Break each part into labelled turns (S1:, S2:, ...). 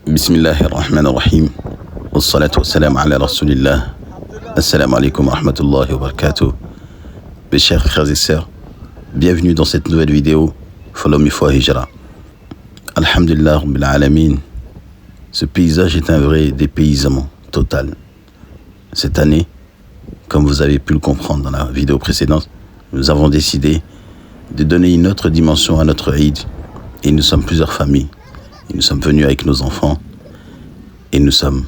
S1: Bismillahir Rahmanir Rahim. Wassalatu wassalamu ala Rasulillah. Assalamu alaikum wa rahmatullahi wa barakatuh. Mes chers frères et sœurs, bienvenue dans cette nouvelle vidéo Follow Me for Hijra. Alhamdulillah Rabbil Alamin. Ce paysage est un vrai dépaysement total. Cette année, comme vous avez pu le comprendre dans la vidéo précédente, nous avons décidé de donner une autre dimension à notre Eid. Et nous sommes plusieurs familles. Et nous sommes venus avec nos enfants. Et nous sommes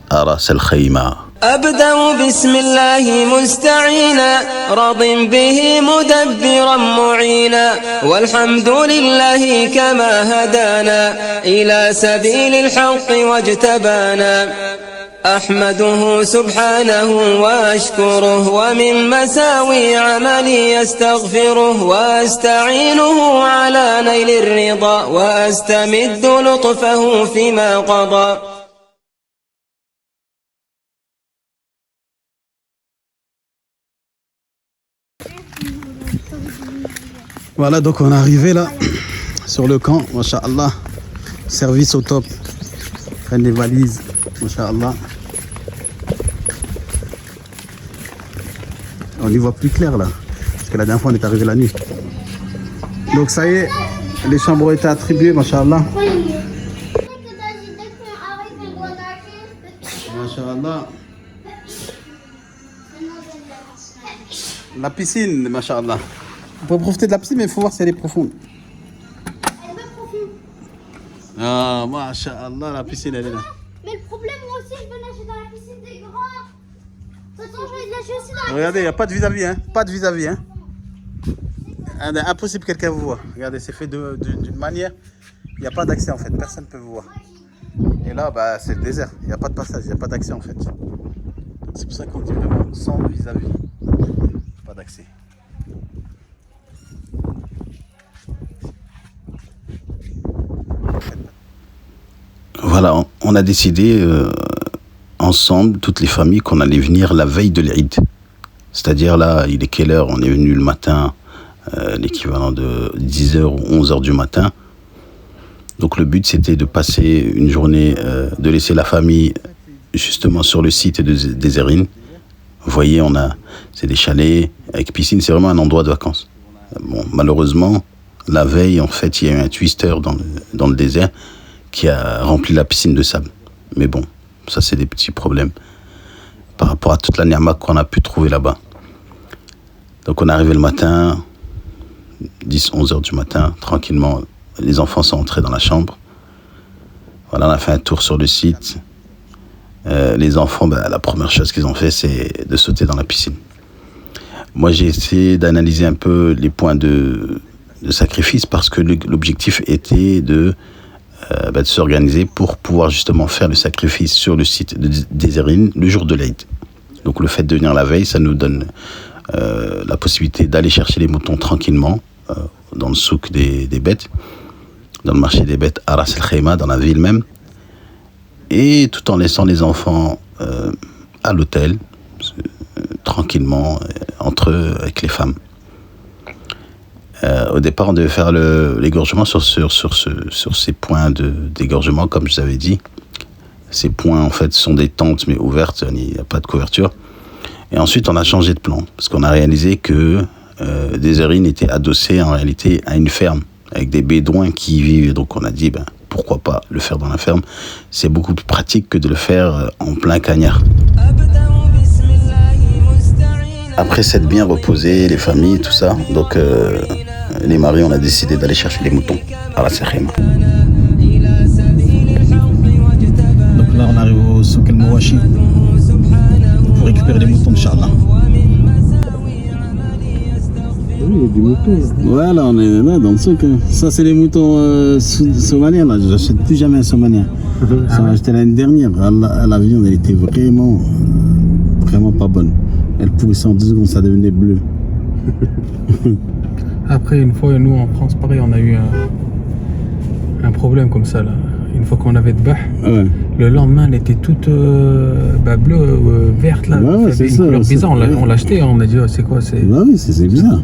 S1: à Ras al-Khayma.
S2: أبدأ بسم الله مستعينا راض به مدبرا معينا والحمد لله كما هدانا إلى سبيل الحق واجتبانا أحمده سبحانه وأشكره ومن مساوي عملي أستغفره وأستعينه على نيل الرضا وأستمد لطفه فيما قضى.
S3: Voilà, donc on est arrivé là sur le camp, Masha'Allah. Service au top. Prennent les valises, Masha'Allah. On y voit plus clair là, parce que la dernière fois on est arrivé la nuit. Donc ça y est, les chambres ont été attribuées, Masha'Allah. Masha'Allah. La piscine, Masha'Allah. On peut profiter de la piscine, mais il faut voir si elle est profonde.
S4: Elle est pas profonde.
S3: Ah, Masha'Allah, la piscine elle est là.
S4: Mais le problème, moi aussi, je veux nager dans la piscine des grands. De toute façon, je vais nager aussi dans la
S3: Regardez, il n'y a pas de vis-à-vis, hein. Pas de vis-à-vis, hein. Impossible que quelqu'un vous voit. Regardez, c'est fait d'une manière. Il n'y a pas d'accès en fait, personne ne peut vous voir. Et là, bah, c'est le désert. Il n'y a pas de passage, il n'y a pas d'accès en fait. C'est pour ça qu'on dit vraiment sans vis-à-vis. Pas d'accès.
S1: Voilà, on a décidé ensemble, toutes les familles, qu'on allait venir la veille de l'Eid. C'est-à-dire là, il est quelle heure? On est venu le matin, l'équivalent de 10h ou 11h du matin. Donc le but, c'était de passer une journée, de laisser la famille justement sur le site des Zérines. Vous voyez, c'est des chalets avec piscine, c'est vraiment un endroit de vacances. Bon, malheureusement, la veille, en fait, il y a eu un twister dans le désert qui a rempli la piscine de sable. Mais bon, ça c'est des petits problèmes par rapport à toute la ni'ma qu'on a pu trouver là-bas. Donc on est arrivé le matin, 10-11 heures du matin, tranquillement. Les enfants sont entrés dans la chambre. Voilà, on a fait un tour sur le site. Les enfants, la première chose qu'ils ont fait, c'est de sauter dans la piscine. Moi, j'ai essayé d'analyser un peu les points de sacrifice parce que l'objectif était de s'organiser pour pouvoir justement faire le sacrifice sur le site des Zérines le jour de l'Eid. Donc le fait de venir la veille, ça nous donne la possibilité d'aller chercher les moutons tranquillement dans le souk des bêtes, dans le marché des bêtes à Ras al-Khayma, dans la ville même, et tout en laissant les enfants à l'hôtel, tranquillement, entre eux, avec les femmes. Au départ, on devait faire l'égorgement sur ces points d'égorgement, comme je vous avais dit. Ces points, en fait, sont des tentes, mais ouvertes, il n'y a pas de couverture. Et ensuite, on a changé de plan, parce qu'on a réalisé que des Zérines étaient adossés, en réalité, à une ferme, avec des bédouins qui y vivent. Donc, on a dit, pourquoi pas le faire dans la ferme? C'est beaucoup plus pratique que de le faire en plein cagnard. Après s'être bien reposé, les familles, tout ça, donc les maris, on a décidé d'aller chercher les moutons à Ras al-Khayma.
S3: Donc là, on arrive au souk el-Mouachi pour récupérer les moutons, Inch'Allah.
S5: Oui, il y a des moutons là.
S3: Ouais, là, on est là dans le souk. Hein. Ça, c'est les moutons somaliens. Là, j'achète plus jamais un somalien. Ça m'a acheté l'année dernière. La viande, elle était vraiment pas bonne. Elle pourrissait en 2 secondes, ça devenait bleu.
S5: Après, une fois, nous en France, pareil, on a eu un problème comme ça là. Une fois qu'on avait de bah,
S3: Ouais.
S5: le lendemain, elle était toute bleue, verte là.
S3: Ouais,
S5: Elle
S3: c'est
S5: avait une
S3: ça,
S5: couleur
S3: c'est-
S5: bizarre. On
S3: ouais.
S5: l'a acheté, on a dit, oh, c'est quoi, c'est.
S3: Bah oui, c'est bizarre.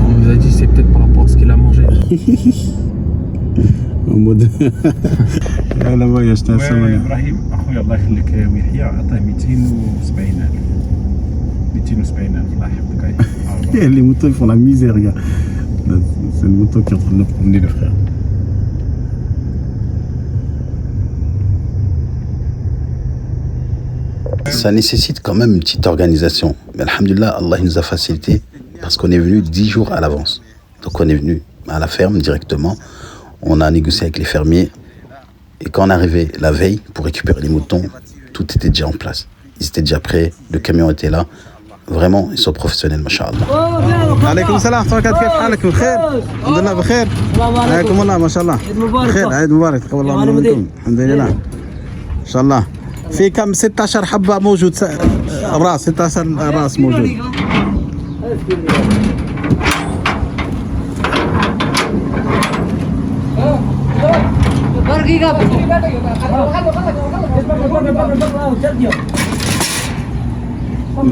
S5: On nous a dit, c'est peut-être par rapport à ce qu'il a mangé.
S3: En mode. يلا بغا شتا سمعني.
S5: ابراهيم اخويا الله يخليك ويحيى عطاه 270,000 270,000 الله يحفظك.
S3: Les motos ils font la misère, gars. C'est le moto qui est en train de nous promener, le frère.
S1: Ça nécessite quand même une petite organisation. Mais alhamdoulilah, Allah nous a facilité parce qu'on est venu 10 jours à l'avance. Donc on est venu à la ferme directement. On a négocié avec les fermiers. Et quand on arrivait la veille pour récupérer les moutons, tout était déjà en place. Ils étaient déjà prêts, le camion était là. Vraiment, ils sont professionnels, masha'Allah.
S3: عليكم السلام ورحمة الله، كيف حالك؟ بخير؟ الحمد لله بخير. حياكم الله ما شاء الله. بخير، عيد مبارك، تقبل الله منكم. الحمد لله. ما شاء الله. في كم 16 حبة موجود راس، 16 راس موجود.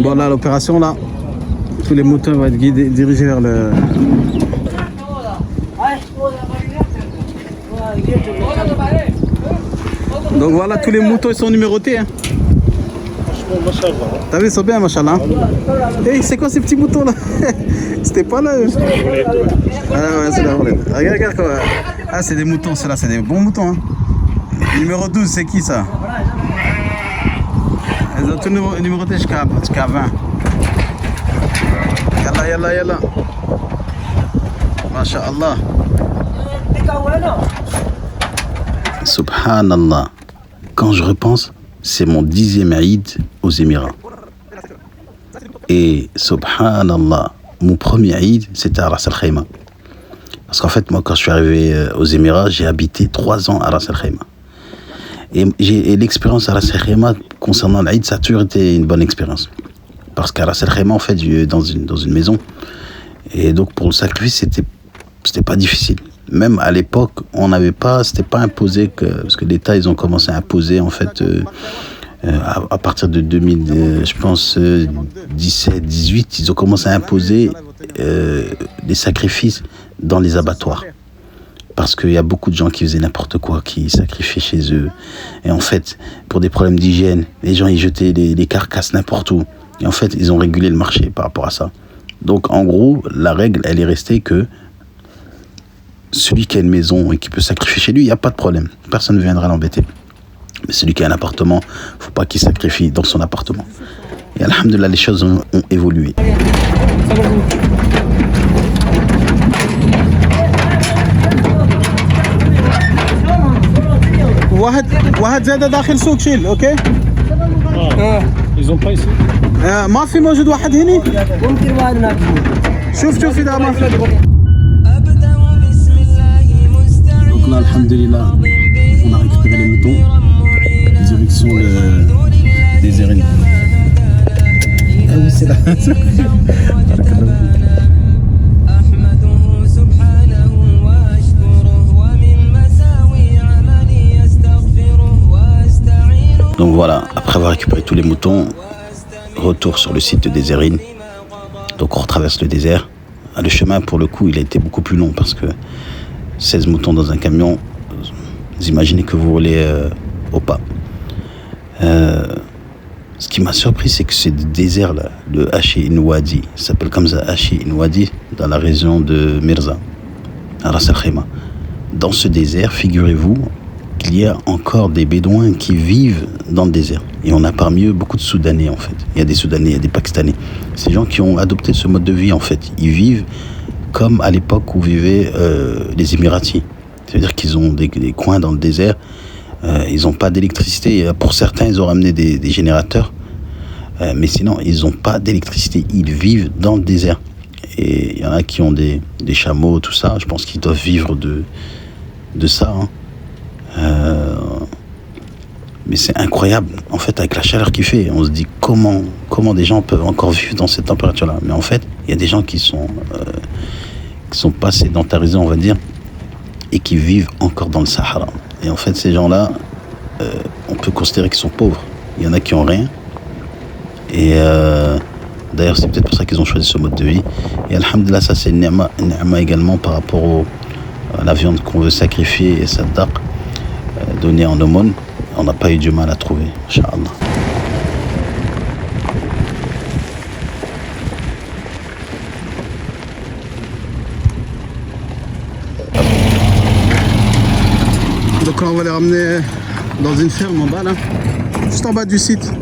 S3: Bon là l'opération là, tous les moutons vont être guidés, dirigés vers le... Donc voilà, tous les moutons ils sont numérotés hein. T'as vu, ils sont bien machallah. Hey, c'est quoi ces petits moutons là? C'était pas là. Ah ouais, c'est la roulette. Regarde quoi. Ah c'est des moutons, ceux-là c'est des bons moutons hein. Numéro 12 c'est qui ça? Ils ont tout numéroté jusqu'à 20. Yalla yalla yalla. Masha'Allah.
S1: Subhanallah. Quand je repense, c'est mon 10e Eid aux Émirats. Et subhanallah, mon premier Eid, c'était à Ras Al Khaimah. Parce qu'en fait, moi, quand je suis arrivé aux Émirats, j'ai habité 3 ans à Ras Al Khaimah. Et l'expérience à Ras Al Khaimah concernant l'Aïd, ça a toujours été une bonne expérience. Parce qu'à Ras Al Khaimah, en fait, je vivais dans une maison. Et donc, pour le sacrifice, c'était pas difficile. Même à l'époque, on n'avait pas, c'était pas imposé parce que l'État, ils ont commencé à imposer, en fait, à partir de 2000, je pense, 17, 18, ils ont commencé à imposer des sacrifices dans les abattoirs. Parce qu'il y a beaucoup de gens qui faisaient n'importe quoi, qui sacrifiaient chez eux. Et en fait, pour des problèmes d'hygiène, les gens, ils jetaient les carcasses n'importe où. Et en fait, ils ont régulé le marché par rapport à ça. Donc, en gros, la règle, elle est restée que celui qui a une maison et qui peut sacrifier chez lui, il n'y a pas de problème. Personne ne viendra l'embêter. Mais celui qui a un appartement, il ne faut pas qu'il sacrifie dans son appartement. Et alhamdoulilah, les choses ont évolué.
S3: واحد زيادة داخل سوق شيل اوكي؟
S5: Ils ont pas ici.
S3: ما في موجود واحد هني؟
S2: ممكن واحد هناك.
S3: شوف إذا ما في.
S1: Donc là, alhamdoulilah, on a récupéré les moutons. Direction des Érines. Ah oui, c'est là. Donc voilà, après avoir récupéré tous les moutons, retour sur le site des Érines. Donc on retraverse le désert. Le chemin, pour le coup, il a été beaucoup plus long parce que 16 moutons dans un camion, vous imaginez que vous roulez au pas. Ce qui m'a surpris, c'est que ce désert-là, le Hachi Inwadi, ça s'appelle comme ça, Hachi Inwadi, dans la région de Mirza, à Ras Al Khaimah. Dans ce désert, figurez-vous qu'il y a encore des Bédouins qui vivent dans le désert. Et on a parmi eux beaucoup de Soudanais, en fait. Il y a des Soudanais, il y a des Pakistanais. Ces gens qui ont adopté ce mode de vie, en fait. Ils vivent comme à l'époque où vivaient les Émiratis. C'est-à-dire qu'ils ont des coins dans le désert. Ils n'ont pas d'électricité. Pour certains, ils ont ramené des générateurs. Mais sinon, ils n'ont pas d'électricité. Ils vivent dans le désert. Et il y en a qui ont des chameaux, tout ça. Je pense qu'ils doivent vivre de ça. Hein. Mais c'est incroyable. En fait, avec la chaleur qu'il fait, on se dit comment des gens peuvent encore vivre dans cette température-là. Mais en fait, il y a des gens qui sont pas sédentarisés, on va dire, et qui vivent encore dans le Sahara. Et en fait, ces gens-là, on peut considérer qu'ils sont pauvres. Il y en a qui ont rien. Et d'ailleurs, c'est peut-être pour ça qu'ils ont choisi ce mode de vie. Et alhamdoulilah, ça c'est une ni'ma également par rapport la viande qu'on veut sacrifier et saddaq, donner en aumône, on n'a pas eu du mal à trouver, Inch'Allah.
S3: Donc là on va les ramener dans une ferme en bas là, juste en bas du site.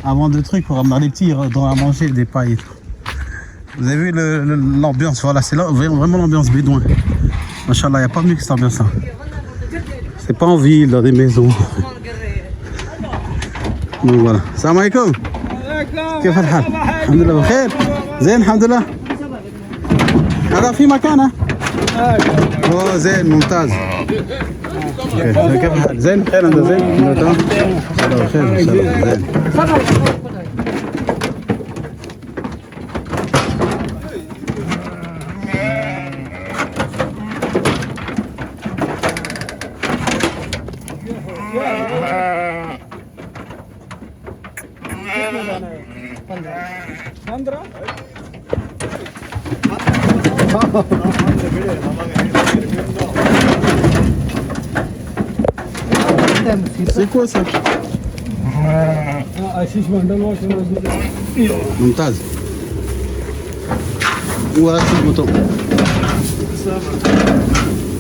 S3: Avant de trucs, pour ramener les petits, ils doivent à manger des pailles. Vous avez vu l'ambiance, voilà, c'est là vraiment l'ambiance bédouin. Machallah, il n'y a pas mieux que cette ambiance là. C'est pas en ville, dans des maisons. Donc voilà. Salam alaikum. كيف الحال؟ الحمد لله بخير. زين الحمد لله. هذا في مكانه؟ اوه زين ممتاز. كيف الحال؟ زين بخير انت زين؟ تمام؟ بخير ان شاء الله زين. C'est quoi ça? ممتاز. ولا تظبطه.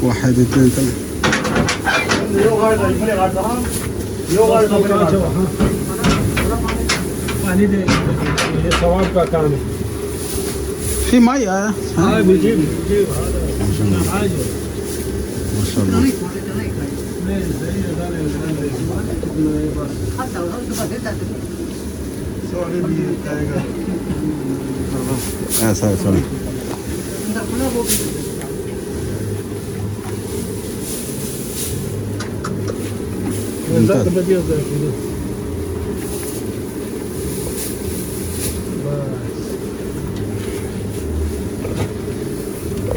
S3: واحد اثنين ثلاثة. في مية. بيجيب ما شاء الله. سوري.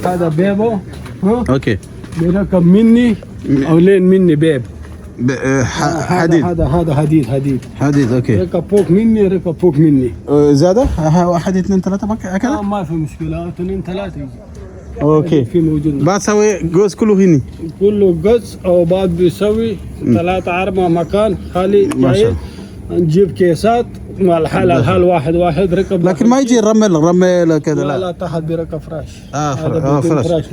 S6: هذا بيبو
S3: اوكي.
S6: بيركب مني او لين مني بيب
S3: حديد.
S6: هذا حديد
S3: اوكي.
S6: ركب فوق مني ركب فوق مني
S3: زيادة؟ واحد اثنين ثلاثة كذا؟
S6: ما في مشكلة، اثنين ثلاثة يجي.
S3: اوكي.
S6: في موجود
S3: بسوي جوز كله هني.
S6: كله قز او بعد بيسوي 3-4 مكان خالي جاي نجيب كيسات مع الحال واحد ركب.
S3: لكن ما يجي الرمل كذا
S6: لا تحت بركب فراش.
S3: فراش.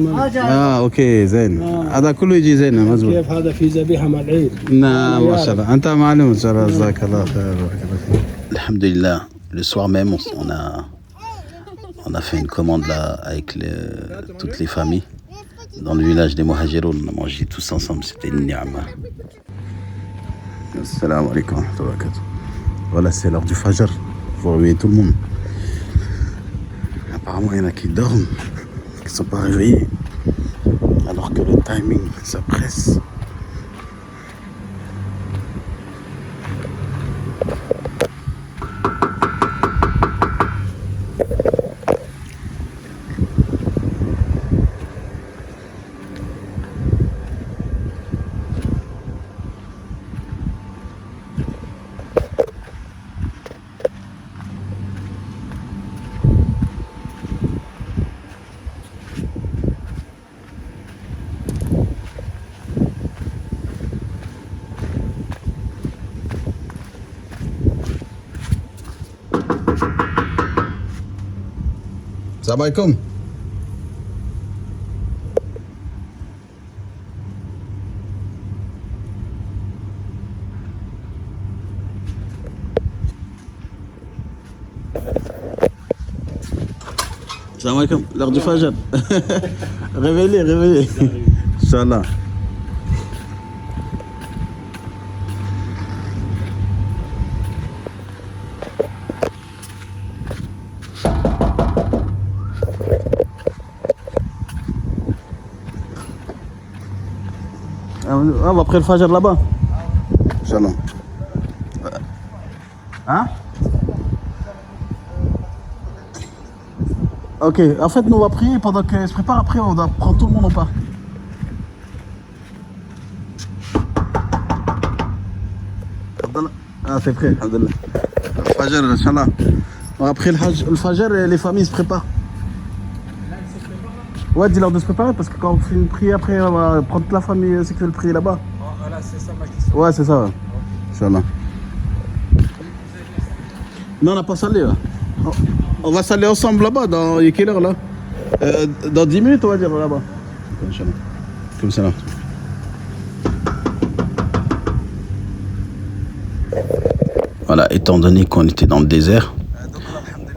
S3: اوكي زين. هذا كله يجي زين مزبوط.
S6: كيف هذا في ذبيحة مع العيد.
S3: نعم ما شاء الله. انت معلم ان شاء الله. جزاك الله خير.
S1: Alhamdulillah, le soir même, on a fait une commande là avec toutes les familles. Dans le village des Mohajiroun, on a mangé tous ensemble, c'était une ni'ma.
S3: Assalamu alaikum wa rahmatullahi wa barakatuh. Voilà, c'est l'heure du Fajr. Il faut réveiller tout le monde. Apparemment, il y en a qui dorment, qui ne sont pas réveillés. Alors que le timing, ça presse. Salam alaikum. Salam alaikum. L'heure du Fajr. Réveillez. Inch'Allah. On va après le Fajr là-bas. Inch'Allah. Hein? Ok, en fait, nous on va prier pendant qu'elle se prépare. Après, on va prendre tout le monde en part. Ah, c'est prêt, alhamdoulilah. Fajr, Inch'Allah. Après le Fajr, les familles se préparent. Ouais, dis-leur de se préparer parce que quand on fait une prière, après, on va prendre toute la famille, c'est que le prier là-bas.
S6: Voilà, c'est ça ma question.
S3: Ouais, c'est ça. Ouais. Inch'Allah. Non, on n'a pas salé. Là. On va saler ensemble là-bas. Il y a quelle heure là dans 10 minutes, on va dire là-bas. Inch'Allah. Comme ça là.
S1: Voilà, étant donné qu'on était dans le désert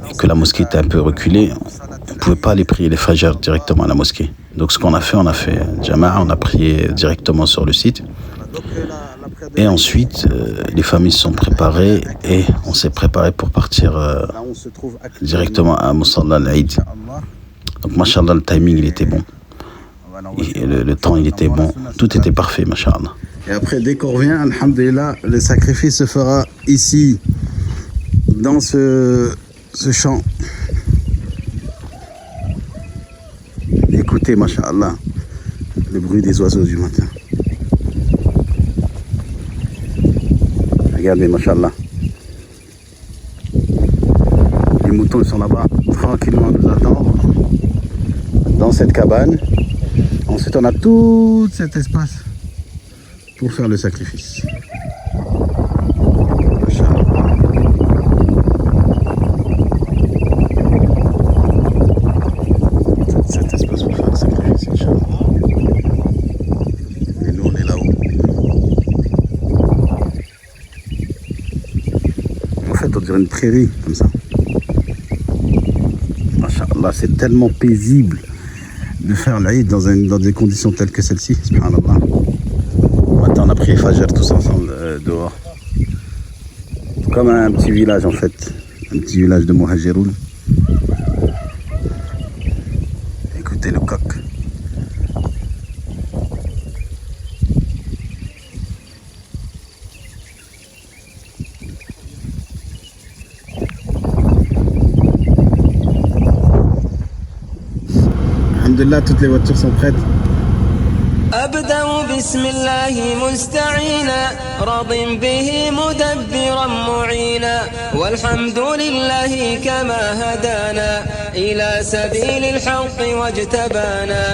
S1: et que la mosquée était un peu reculée, on ne pouvait pas aller prier les fajr directement à la mosquée. Donc ce qu'on a fait Jama'a, on a prié directement sur le site. Et ensuite, les familles se sont préparées et on s'est préparé pour partir directement à Musalla al-Eid. Donc, mashallah, le timing, il était bon. Et le temps, il était bon. Tout était parfait, mashallah.
S3: Et après, dès qu'on revient, alhamdulillah, le sacrifice se fera ici, dans ce champ. Écoutez, mashallah, le bruit des oiseaux du matin. Regardez, mashallah. Les moutons sont là-bas, tranquillement, nous attendent dans cette cabane. Ensuite, on a tout cet espace pour faire le sacrifice. Mashallah. Cet espace pour faire le sacrifice, Inch'Allah. Et nous, on est là-haut. En fait, on dirait une prairie, comme ça. Masha'Allah, c'est tellement paisible de faire l'Aïd dans des conditions telles que celle-ci. Subhanallah. Maintenant, on a pris les Fajr tous ensemble dehors. Comme un petit village, en fait. Un petit village de Muhajiroun. Écoutez le coq. Alhamdulillah, toutes les voitures sont prêtes.
S2: أبدأ بسم الله مستعينا راض به مدبرا معينا والحمد لله كما هدانا إلى سبيل الحق واجتبانا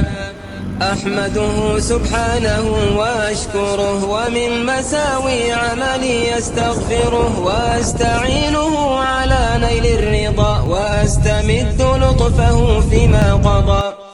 S2: أحمده سبحانه وأشكره ومن مساوي عملي أستغفره وأستعينه على نيل الرضا وأستمد لطفه فيما قضى